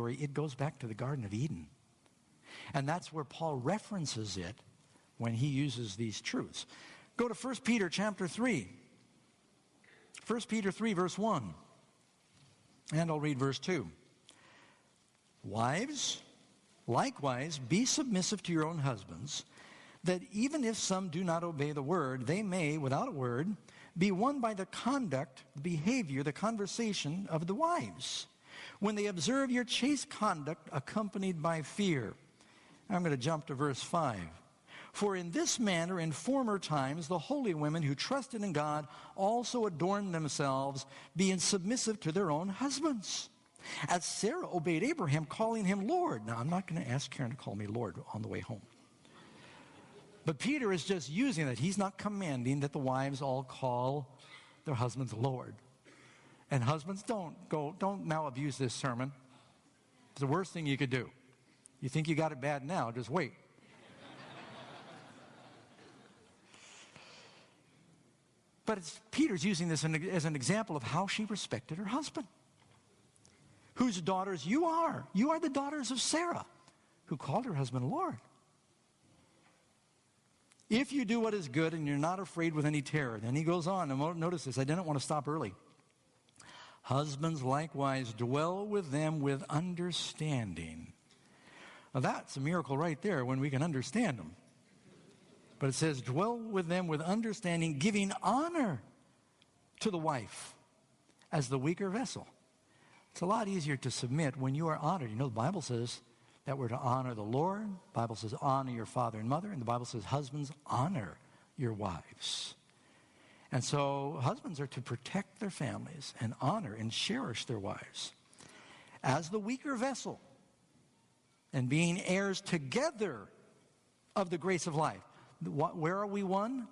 story, it goes back to the Garden of Eden. And that's where Paul references it when he uses these truths. Go to 1 Peter chapter 3. 1 Peter 3, verse 1. And I'll read verse 2. Wives, likewise, be submissive to your own husbands, that even if some do not obey the word, they may, without a word, be won by the conduct, the behavior, the conversation of the wives, when they observe your chaste conduct accompanied by fear. I'm going to jump to verse 5. For in this manner, in former times, the holy women who trusted in God also adorned themselves, being submissive to their own husbands. As Sarah obeyed Abraham, calling him Lord. Now, I'm not going to ask Karen to call me Lord on the way home. But Peter is just using it. He's not commanding that the wives all call their husbands Lord. And husbands, don't now abuse this sermon. It's the worst thing you could do. You think you got it bad now, just wait. But Peter's using this as an example of how she respected her husband. Whose daughters you are. You are the daughters of Sarah, who called her husband Lord. If you do what is good and you're not afraid with any terror. Then he goes on, and notice this, I didn't want to stop early. Husbands likewise dwell with them with understanding. Now that's a miracle right there when we can understand them. But it says, dwell with them with understanding, giving honor to the wife as the weaker vessel. It's a lot easier to submit when you are honored. You know, the Bible says that we're to honor the Lord. The Bible says honor your father and mother. And the Bible says husbands, honor your wives. And so husbands are to protect their families and honor and cherish their wives as the weaker vessel and being heirs together of the grace of life. Where are we one?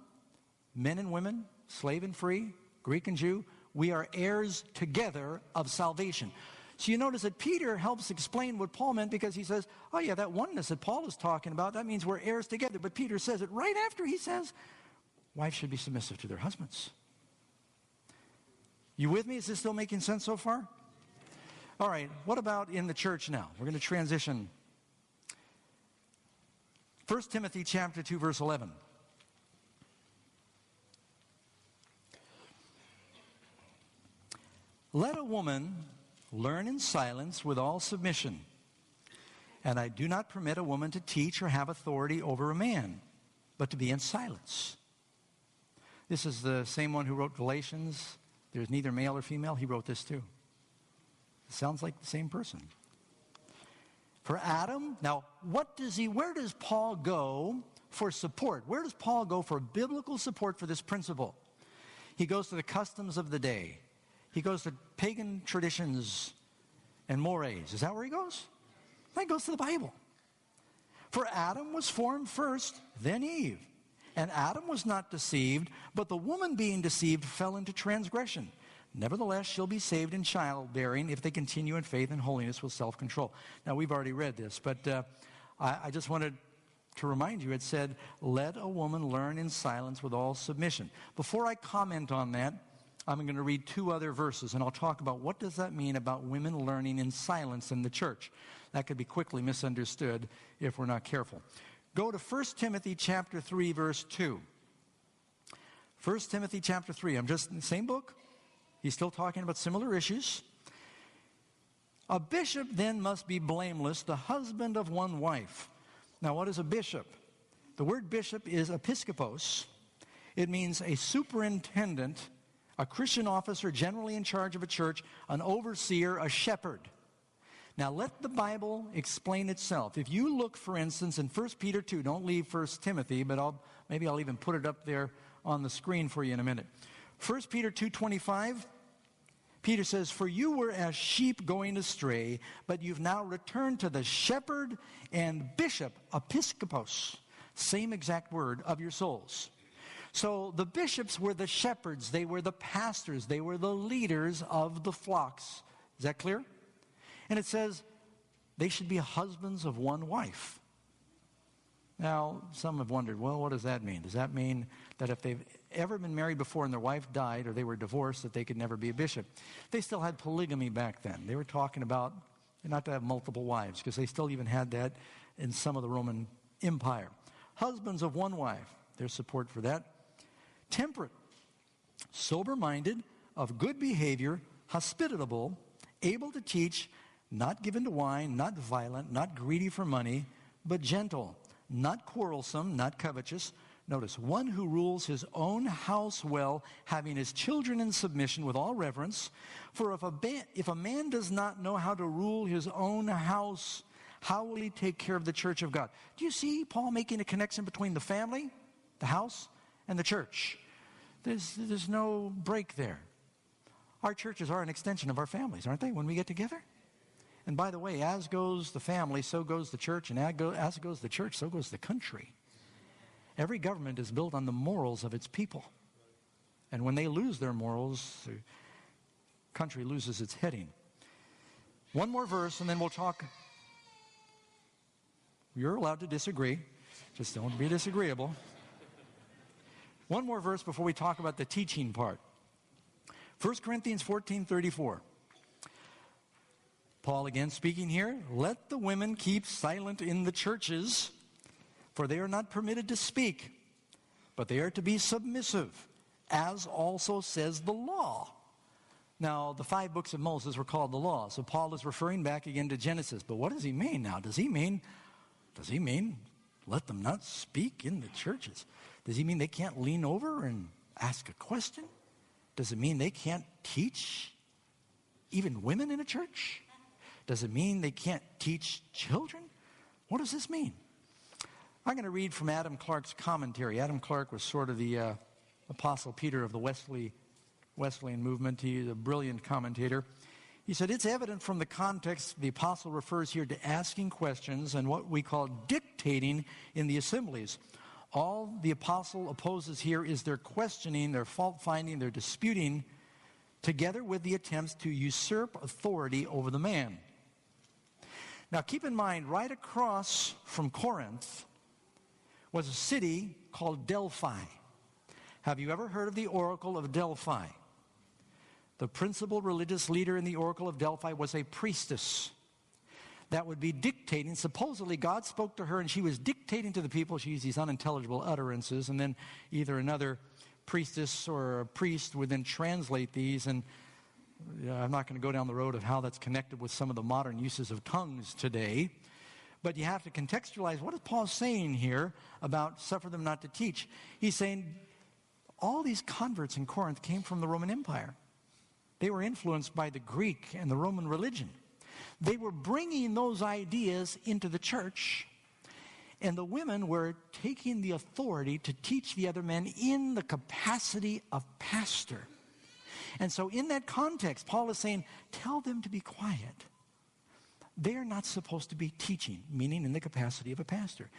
Men and women, slave and free, Greek and Jew. We are heirs together of salvation. So you notice that Peter helps explain what Paul meant because he says, oh yeah, that oneness that Paul is talking about, that means we're heirs together. But Peter says it right after he says, wives should be submissive to their husbands. You with me? Is this still making sense so far? All right, what about in the church now? We're going to transition. 1 Timothy chapter 2, verse 11. Let a woman learn in silence with all submission. And I do not permit a woman to teach or have authority over a man, but to be in silence. This is the same one who wrote Galatians. There's neither male or female. He wrote this too. It sounds like the same person. For Adam, now where does Paul go for support? Where does Paul go for biblical support for this principle? He goes to the customs of the day. He goes to pagan traditions and mores. Is that where he goes? He goes to the Bible. For Adam was formed first, then Eve. And Adam was not deceived, but the woman being deceived fell into transgression. Nevertheless, she'll be saved in childbearing if they continue in faith and holiness with self-control. Now, we've already read this, but I just wanted to remind you, it said, let a woman learn in silence with all submission. Before I comment on that, I'm going to read two other verses, and I'll talk about what does that mean about women learning in silence in the church. That could be quickly misunderstood if we're not careful. Go to 1 Timothy chapter 3, verse 2. 1 Timothy chapter 3. I'm just in the same book. He's still talking about similar issues. A bishop then must be blameless, the husband of one wife. Now, what is a bishop? The word bishop is episkopos. It means a superintendent, a Christian officer generally in charge of a church, an overseer, a shepherd. Now, let the Bible explain itself. If you look, for instance, in 1 Peter 2, don't leave 1 Timothy, but maybe I'll even put it up there on the screen for you in a minute. 1 Peter 2:25, Peter says, for you were as sheep going astray, but you've now returned to the shepherd and bishop, episkopos, same exact word, of your souls. So the bishops were the shepherds, they were the pastors, they were the leaders of the flocks. Is that clear? And it says they should be husbands of one wife. Now, some have wondered, well, what does that mean? Does that mean that if they've ever been married before and their wife died or they were divorced, that they could never be a bishop? They still had polygamy back then. They were talking about not to have multiple wives, because they still even had that in some of the Roman Empire. Husbands of one wife, there's support for that. Temperate, sober-minded, of good behavior, hospitable, able to teach, not given to wine, not violent, not greedy for money, but gentle, not quarrelsome, not covetous. Notice, one who rules his own house well, having his children in submission with all reverence. For if a man does not know how to rule his own house, how will he take care of the church of God? Do you see Paul making a connection between the family, the house, and the church? There's no break there. Our churches are an extension of our families, aren't they, when we get together? And by the way, as goes the family, so goes the church, and as goes the church, so goes the country. Every government is built on the morals of its people. And when they lose their morals, the country loses its heading. One more verse, and then we'll talk. You're allowed to disagree. Just don't be disagreeable. One more verse before we talk about the teaching part. 1 Corinthians 14:34. Paul again speaking here. Let the women keep silent in the churches, for they are not permitted to speak, but they are to be submissive, as also says the law. Now, the 5 books of Moses were called the law, so Paul is referring back again to Genesis. But what does he mean now? Does he mean let them not speak in the churches? Does he mean they can't lean over and ask a question? Does it mean they can't teach even women in a church? Does it mean they can't teach children? What does this mean? I'm going to read from Adam Clark's commentary. Adam Clark was sort of the Apostle Peter of the Wesleyan movement. He's a brilliant commentator. He said, it's evident from the context the apostle refers here to asking questions and what we call dictating in the assemblies. All the apostle opposes here is their questioning, their fault-finding, their disputing, together with the attempts to usurp authority over the man. Now keep in mind, right across from Corinth was a city called Delphi. Have you ever heard of the Oracle of Delphi? The principal religious leader in the Oracle of Delphi was a priestess that would be dictating. Supposedly God spoke to her and she was dictating to the people. She used these unintelligible utterances, and then either another priestess or a priest would then translate these. And I'm not going to go down the road of how that's connected with some of the modern uses of tongues today. But you have to contextualize, what is Paul saying here about suffer them not to teach? He's saying all these converts in Corinth came from the Roman Empire. They were influenced by the Greek and the Roman religion. They were bringing those ideas into the church, and the women were taking the authority to teach the other men in the capacity of pastor. And so in that context, Paul is saying, tell them to be quiet. They're not supposed to be teaching, meaning in the capacity of a pastor.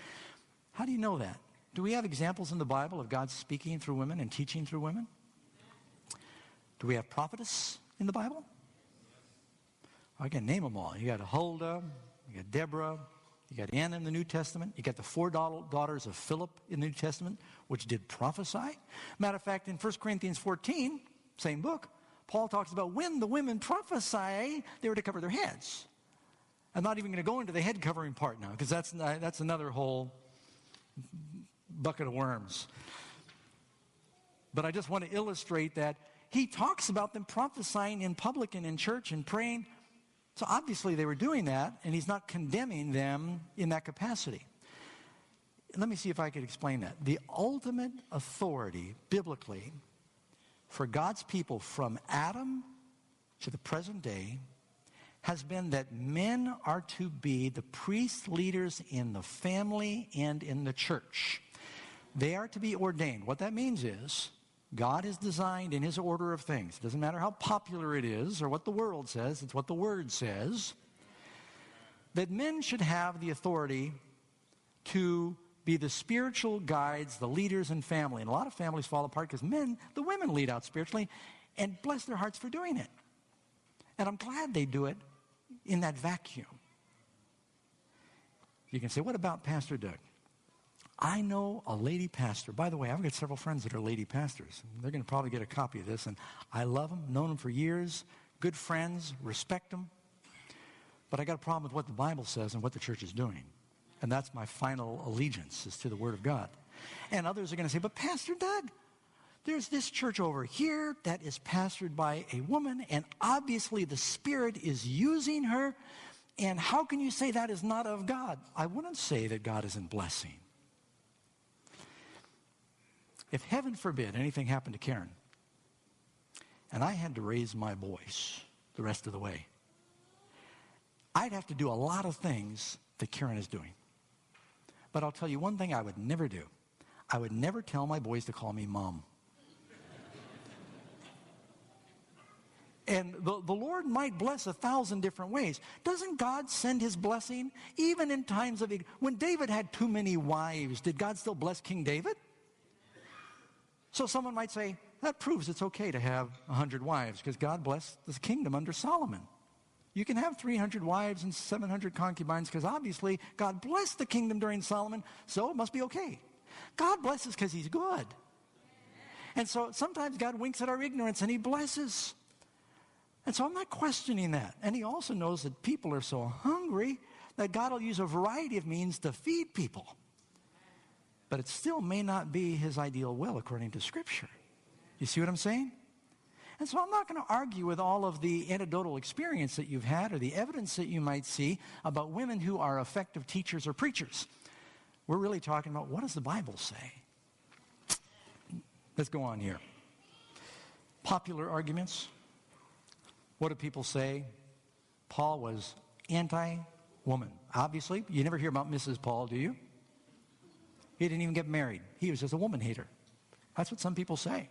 How do you know that? Do we have examples in the Bible of God speaking through women and teaching through women? Do we have prophetess in the Bible? I can name them all. You got Huldah, you got Deborah, you got Anna in the New Testament, you got the 4 daughters of Philip in the New Testament, which did prophesy. Matter of fact, in 1 Corinthians 14, same book, Paul talks about when the women prophesy, they were to cover their heads. I'm not even going to go into the head covering part now, because that's another whole bucket of worms. But I just want to illustrate that he talks about them prophesying in public and in church and praying. So obviously they were doing that, and he's not condemning them in that capacity. Let me see if I could explain that. The ultimate authority, biblically, for God's people from Adam to the present day has been that men are to be the priest leaders in the family and in the church. They are to be ordained. What that means is God has designed in his order of things. It doesn't matter how popular it is or what the world says. It's what the Word says. That men should have the authority to be the spiritual guides, the leaders in family. And a lot of families fall apart because the women lead out spiritually, and bless their hearts for doing it. And I'm glad they do it in that vacuum. You can say, what about Pastor Doug? I know a lady pastor. By the way, I've got several friends that are lady pastors. They're going to probably get a copy of this, and I love them, known them for years, good friends, respect them. But I got a problem with what the Bible says and what the church is doing. And that's my final allegiance, is to the Word of God. And others are going to say, but Pastor Doug, there's this church over here that is pastored by a woman, and obviously the Spirit is using her. And how can you say that is not of God? I wouldn't say that God isn't blessing. If heaven forbid anything happened to Karen, and I had to raise my voice the rest of the way, I'd have to do a lot of things that Karen is doing. But I'll tell you one thing I would never do. I would never tell my boys to call me Mom. And the Lord might bless 1,000 different ways. Doesn't God send his blessing even in times of... When David had too many wives, did God still bless King David? So someone might say, that proves it's okay to have 100 wives, because God blessed the kingdom under Solomon. You can have 300 wives and 700 concubines, because obviously God blessed the kingdom during Solomon, so it must be okay. God blesses because he's good. And so sometimes God winks at our ignorance and he blesses. And so I'm not questioning that. And he also knows that people are so hungry that God will use a variety of means to feed people. But it still may not be his ideal will according to Scripture. You see what I'm saying? And so I'm not going to argue with all of the anecdotal experience that you've had or the evidence that you might see about women who are effective teachers or preachers. We're really talking about, what does the Bible say? Let's go on here. Popular arguments. What do people say? Paul was anti-woman. Obviously, you never hear about Mrs. Paul, do you? He didn't even get married. He was just a woman hater. That's what some people say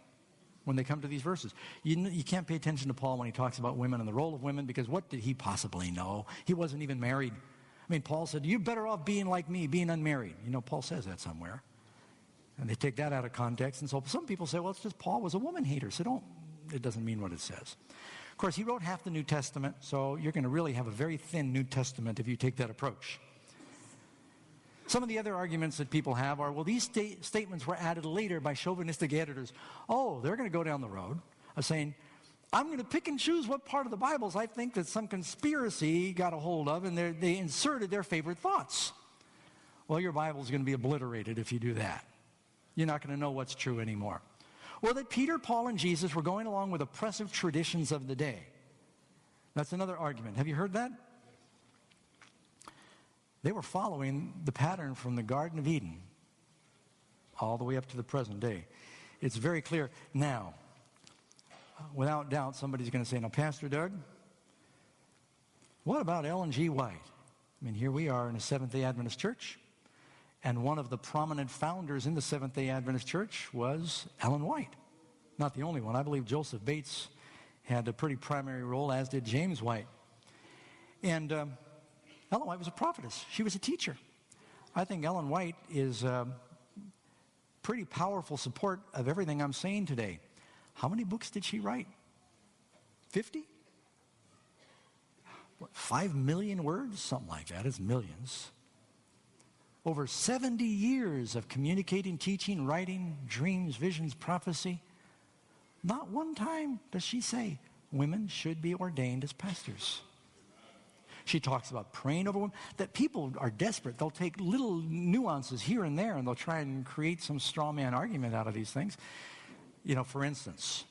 when they come to these verses. You can't pay attention to Paul when he talks about women and the role of women, because what did he possibly know? He wasn't even married. I mean, Paul said, you're better off being like me, being unmarried. You know, Paul says that somewhere. And they take that out of context. And so some people say, well, it's just Paul was a woman hater. So it doesn't mean what it says. Of course, he wrote half the New Testament, so you're going to really have a very thin New Testament if you take that approach. Some of the other arguments that people have are, well, these statements were added later by chauvinistic editors. Oh, they're going to go down the road of saying, I'm going to pick and choose what part of the Bibles I think that some conspiracy got a hold of, and they inserted their favorite thoughts. Well, your Bible's going to be obliterated if you do that. You're not going to know what's true anymore. Or that Peter, Paul, and Jesus were going along with oppressive traditions of the day. That's another argument. Have you heard that? They were following the pattern from the Garden of Eden all the way up to the present day. It's very clear. Now, without doubt, somebody's going to say, now, Pastor Doug, what about Ellen G. White? I mean, here we are in a Seventh-day Adventist church, and one of the prominent founders in the Seventh-day Adventist church was Ellen White. Not the only one. I believe Joseph Bates had a pretty primary role, as did James White. And Ellen White was a prophetess. She was a teacher. I think Ellen White is a pretty powerful support of everything I'm saying today. How many books did she write? 50? 5 million words? Something like that. It's millions. Over 70 years of communicating, teaching, writing, dreams, visions, prophecy. Not one time does she say women should be ordained as pastors. She talks about praying over women, that people are desperate. They'll take little nuances here and there, and they'll try and create some straw man argument out of these things. You know, for instance,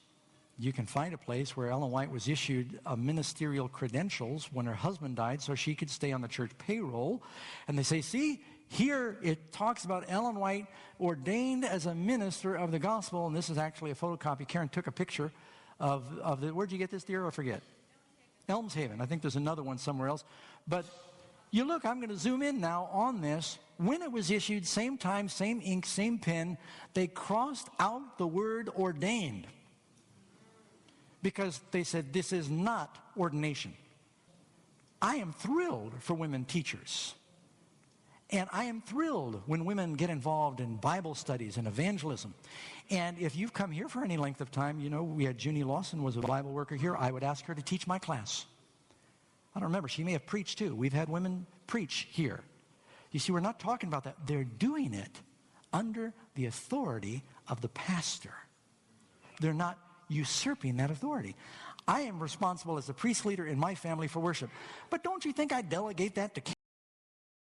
you can find a place where Ellen White was issued ministerial credentials when her husband died so she could stay on the church payroll. And they say, see, here it talks about Ellen White ordained as a minister of the gospel. And this is actually a photocopy. Karen took a picture of the, where'd you get this, dear? I forget. Elms Haven. I think there's another one somewhere else. But you look, I'm going to zoom in now on this. When it was issued, same time, same ink, same pen, they crossed out the word ordained because they said this is not ordination. I am thrilled for women teachers. And I am thrilled when women get involved in Bible studies and evangelism. And if you've come here for any length of time, you know, we had Junie Lawson was a Bible worker here. I would ask her to teach my class. I don't remember. She may have preached too. We've had women preach here. You see, we're not talking about that. They're doing it under the authority of the pastor. They're not usurping that authority. I am responsible as the priest leader in my family for worship. But don't you think I delegate that to